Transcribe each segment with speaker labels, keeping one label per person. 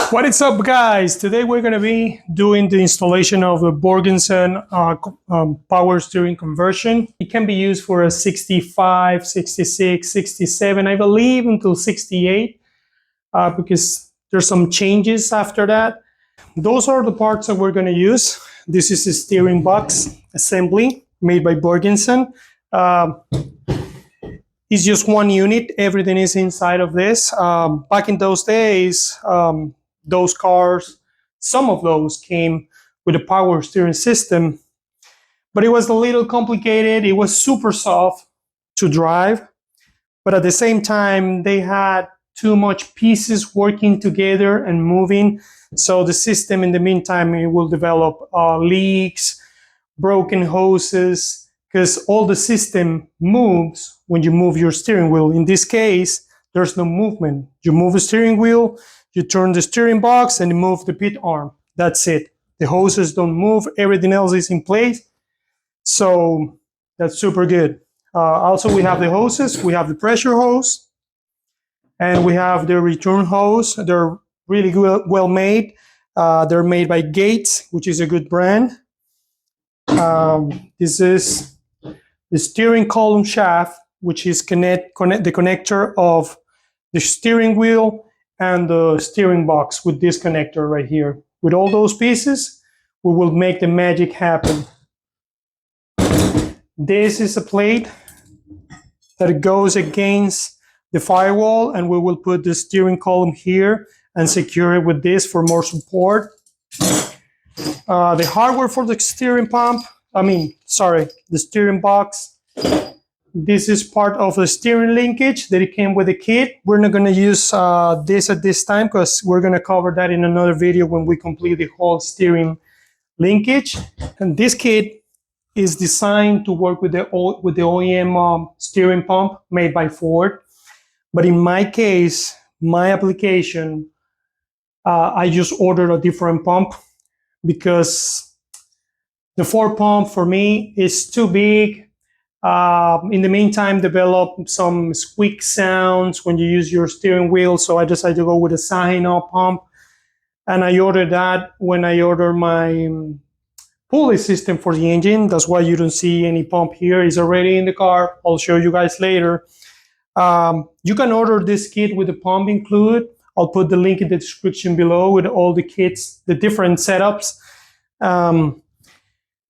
Speaker 1: What is up, guys? Today we're going to be doing the installation of the Borgensen power steering conversion. It can be used for a 65, 66, 67, I believe until 68, because there's some changes after that. Those are the parts that we're going to use. This is a steering box assembly made by Borgensen. It's just one unit. Everything is inside of this. Back in those days, those cars, some of those came with a power steering system, but it was a little complicated. It was super soft to drive, but at the same time, they had too much pieces working together and moving. So the system, in the meantime, it will develop leaks, broken hoses, because all the system moves when you move your steering wheel. In this case, there's no movement. You move the steering wheel, you turn the steering box, and you move the pit arm. That's it. The hoses don't move. Everything else is in place. So that's super good. Also, we have the hoses. We have the pressure hose, and we have the return hose. They're really well made. They're made by Gates, which is a good brand. This is the steering column shaft, which is the connector of the steering wheel and the steering box with this connector right here. With all those pieces, we will make the magic happen. This is a plate that goes against the firewall, and we will put the steering column here and secure it with this for more support. The hardware for the steering the steering box. This is part of the steering linkage that it came with the kit. We're not going to use this at this time because we're going to cover that in another video when we complete the whole steering linkage. And this kit is designed to work with the OEM steering pump made by Ford. But in my case, my application, I just ordered a different pump because the Ford pump for me is too big. In the meantime, develop some squeak sounds when you use your steering wheel. So I decided to go with a Saginaw pump. And I ordered that when I ordered my pulley system for the engine. That's why you don't see any pump here. It's already in the car. I'll show you guys later. You can order this kit with the pump included. I'll put the link in the description below with all the kits, the different setups.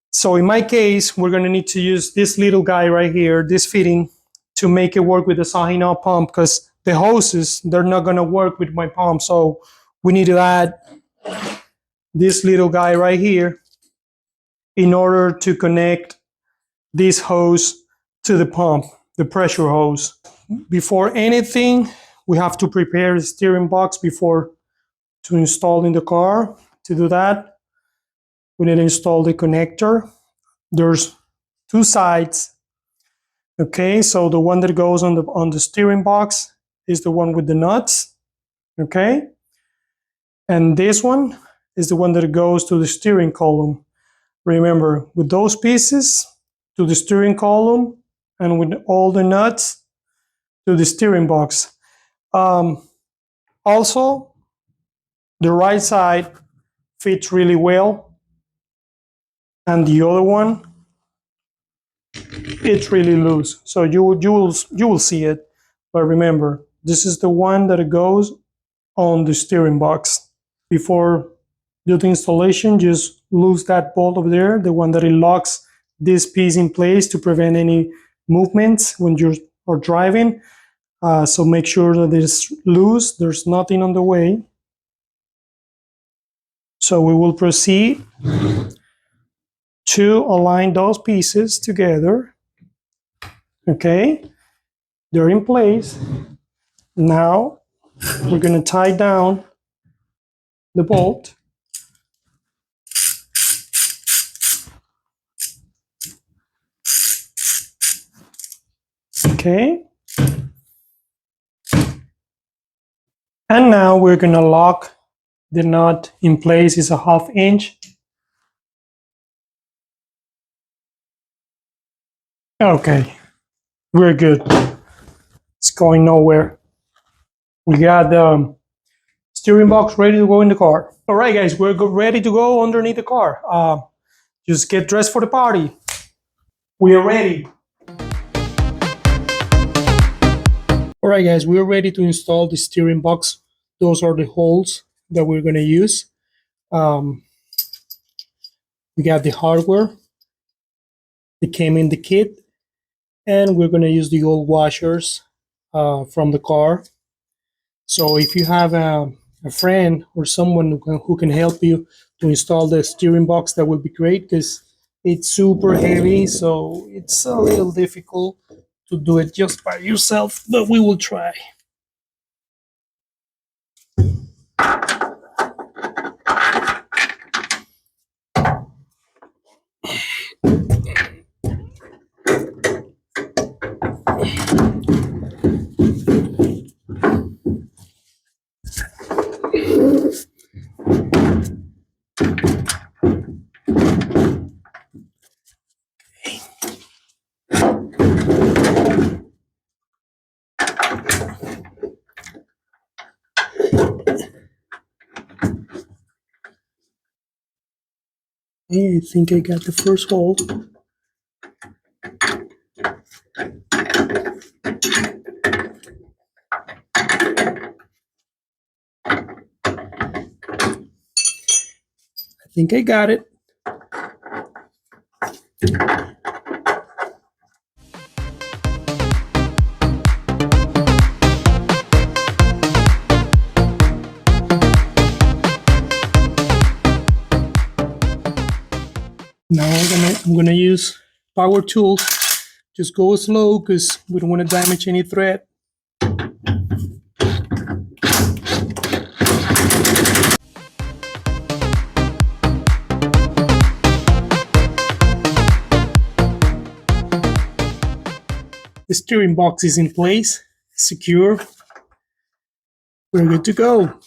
Speaker 1: So in my case, we're going to need to use this little guy right here, this fitting, to make it work with the Saginaw pump, because the hoses, they're not going to work with my pump. So we need to add this little guy right here in order to connect this hose to the pump, the pressure hose. Before anything, we have to prepare the steering box before to install in the car. To do that, we need to install the connector. There's two sides. Okay, so the one that goes on the steering box is the one with the nuts. Okay, and this one is the one that goes to the steering column. Remember, with those pieces to the steering column and with all the nuts to the steering box. Also, the right side fits really well. And the other one, it's really loose. So you will see it. But remember, this is the one that goes on the steering box. Before do the installation, just lose that bolt over there, the one that it locks this piece in place to prevent any movements when you are driving. So make sure that it's loose. There's nothing on the way. So we will proceed to align those pieces together. Okay, they're in place. Now we're going to tie down the bolt. Okay, and now we're going to lock the nut in place. It's a 1/2 inch. Okay, we're good. It's going nowhere. We got the steering box ready to go in the car. All right, guys, we're ready to go underneath the car. Just get dressed for the party. We are ready. All right, guys, we're ready to install the steering box. Those are the holes that we're going to use. We got the hardware. It came in the kit. And we're going to use the old washers from the car. So if you have a friend or someone who can help you to install the steering box, that would be great, because it's super heavy, so it's a little difficult to do it just by yourself, but we will try. I think I got the first hole. I think I got it. Now I'm gonna use power tools. Just go slow because we don't want to damage any thread. The steering box is in place, secure. We're good to go.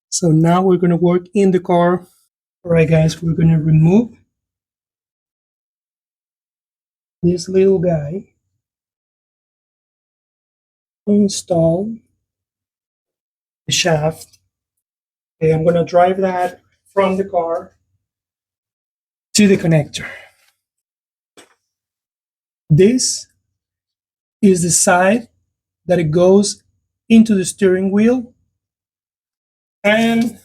Speaker 1: So now we're going to work in the car. All right, guys, we're going to remove this little guy. Install the shaft. Okay, I'm going to drive that from the car to the connector. This is the side that it goes into the steering wheel, and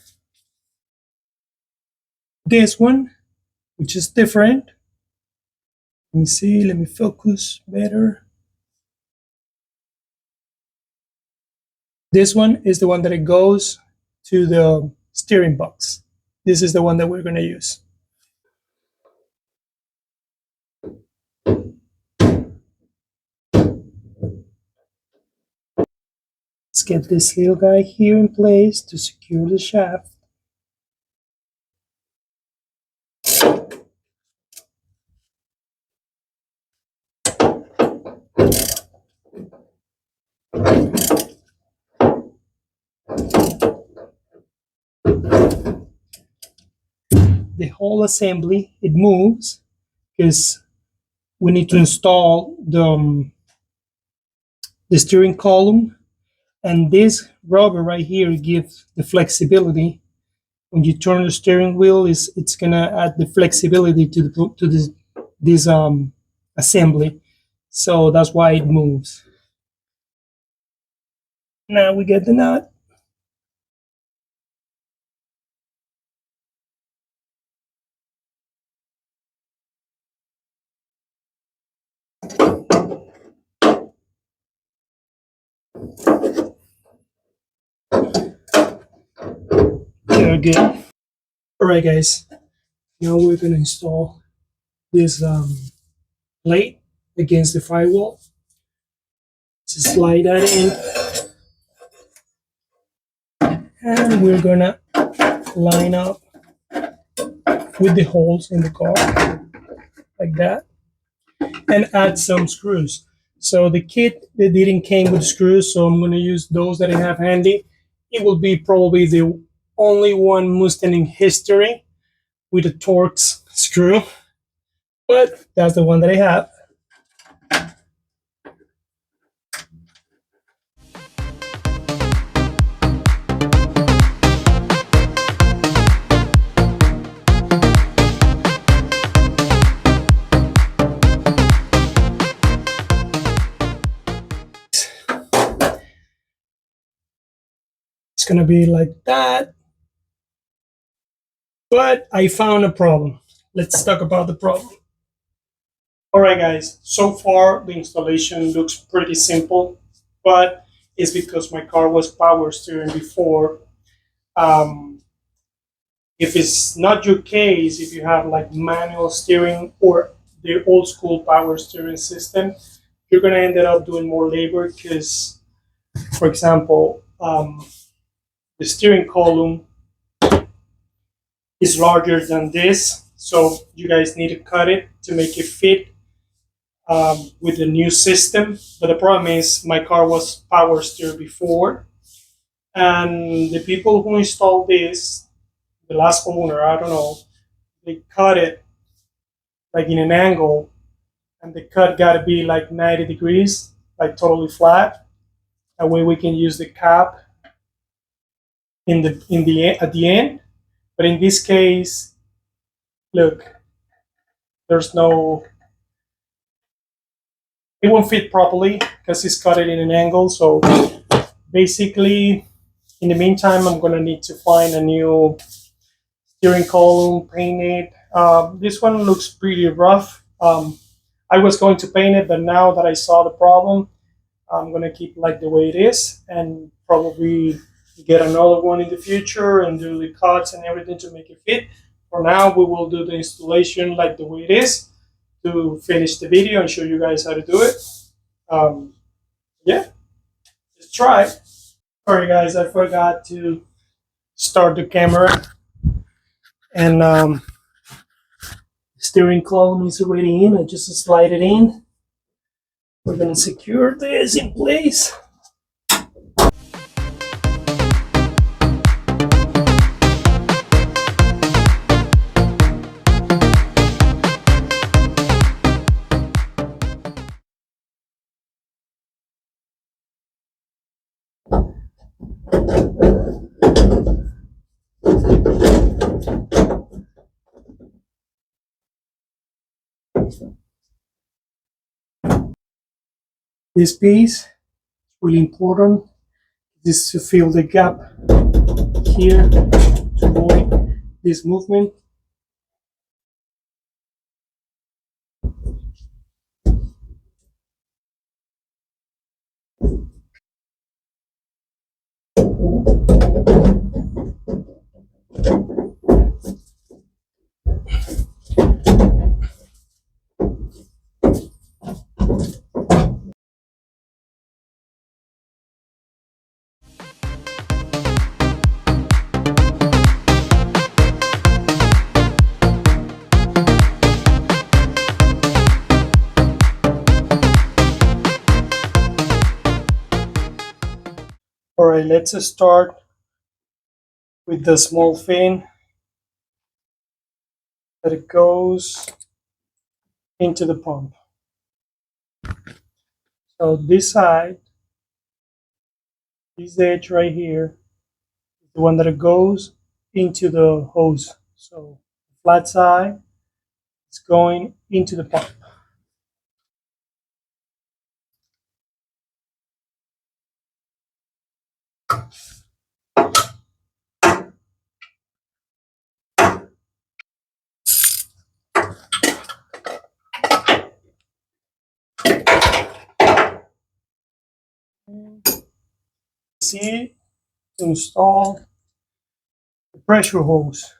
Speaker 1: this one, which is different. Let me see, let me focus better. This one is the one that it goes to the steering box. This is the one that we're going to use. Let's get this little guy here in place to secure the shaft. The whole assembly, it moves because we need to install the steering column, and this rubber right here gives the flexibility. When you turn the steering wheel, it's gonna add the flexibility to this assembly, so that's why it moves. Now we get the nut. Very good. All right, guys. Now we're gonna install this plate against the firewall. Just slide that in, and we're gonna line up with the holes in the car like that, and add some screws. So the kit, they didn't came with screws, so I'm gonna use those that I have handy. It will be probably the only one Mustang in history with a Torx screw, but that's the one that I have. It's gonna be like that. But I found a problem. Let's talk about the problem. All right, guys. So far, the installation looks pretty simple, but it's because my car was power steering before. Um, if it's not your case, if you have like manual steering or the old school power steering system, you're gonna end up doing more labor because, for example, the steering column is larger than this, so you guys need to cut it to make it fit with the new system. But the problem is my car was power steer before, and the people who installed this, the last owner, I don't know, they cut it like in an angle, and the cut got to be like 90 degrees, like totally flat. That way we can use the cap at the end. But in this case, look, there's no, it won't fit properly because it's cut it in an angle. So basically, in the meantime, I'm gonna need to find a new steering column, paint it. This one looks pretty rough. I was going to paint it, but now that I saw the problem, I'm gonna keep like the way it is and probably get another one in the future and do the cuts and everything to make it fit. For now, we will do the installation like the way it is to finish the video and show you guys how to do it. Um, yeah, let's try. Sorry guys, I forgot to start the camera, and steering column is already in. I just slide it in. We're gonna secure this in place. This piece is really important. This is to fill the gap here to avoid this movement. All right, let's start with the small fin that it goes into the pump. So this side, this edge right here, is the one that it goes into the hose. So the flat side is going into the pump. See, to install the pressure hose.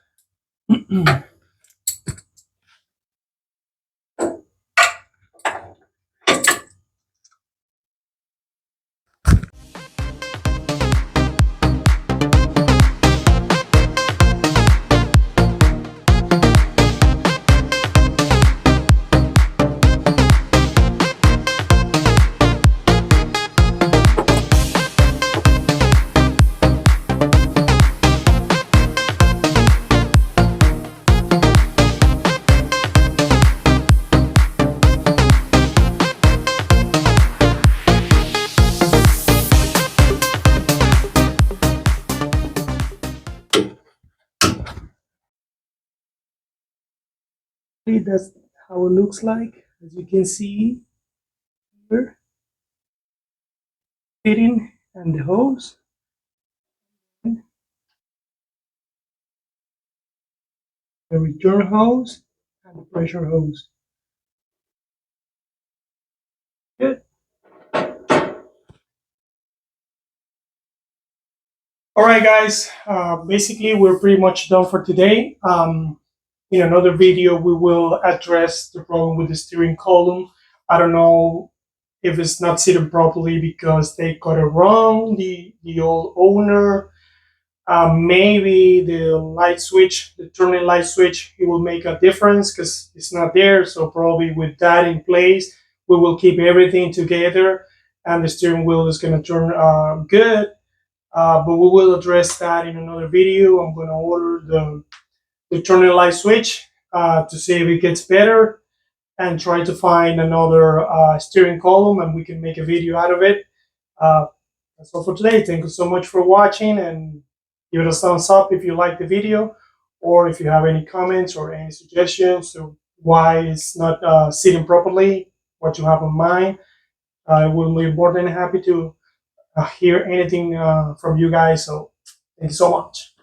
Speaker 1: That's how it looks like, as you can see here, fitting and the hose. the return hose and the pressure hose. Good. All right, guys. Basically, we're pretty much done for today. In another video, we will address the problem with the steering column. I don't know if it's not sitting properly because they got it wrong, the old owner. Maybe the light switch, the turning light switch, it will make a difference because it's not there. So probably with that in place, we will keep everything together and the steering wheel is going to turn good. But we will address that in another video. I'm going to order the turning light switch to see if it gets better and try to find another steering column and we can make a video out of it. Uh, that's all for today. Thank you so much for watching and give it a thumbs up if you like the video or if you have any comments or any suggestions or why it's not sitting properly, what you have in mind. I will be more than happy to hear anything from you guys. So thank you so much.